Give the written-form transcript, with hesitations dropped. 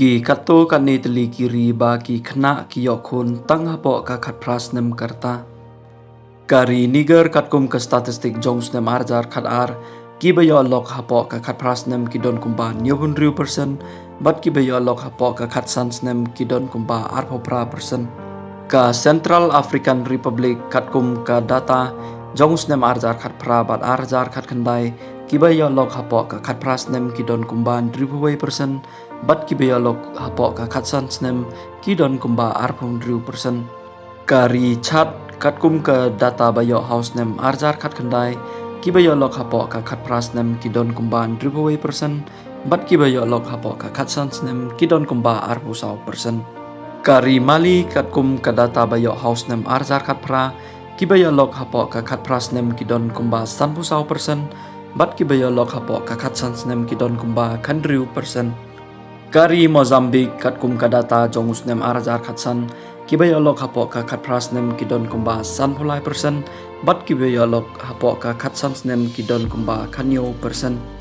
Ki kato kani teli kiri ba ki khna ki yokun tang hapo ka khat pras nem karta. Kari niger katkum ka statistik jongs nem arjar khat ar ki bayo lok hapo ka khat pras nem ki don kumba 90% bat ki bayo lok hapo ka khat sans nem ki don kumba arpopra persen. Ka Central African Republic katkum ka data jongs nem arjar khat pra bat arjar khat khandai ki bayo lok hapo ka khat pras nem ki don kumba 3% bat ki bayo lok hapo ka khat sans nem ki don kumba arpong 3%. Kari chat katkum ka data bayo house nem arjar khat khandai ki bayo lok hapo ka khat pras nem ki don kumba 3% bat ki bayo lok hapo ka khat sans nem ki don kumba arpu 100%. Kari Mali katkum ka data bayo house nem arjar khat pra ki bayo lok hapo ka khat pras nem ki don kumba 100% bat ki bayo lok hapo ka khat sans nem ki don kumba 100%. Kari Mozambique katkum ka data jongus nem arjar khat san ki bayo lok hapo ka khat pras nem ki don kumba 100% bat ki bayo lok hapo ka khat sans nem ki don kumba 100%.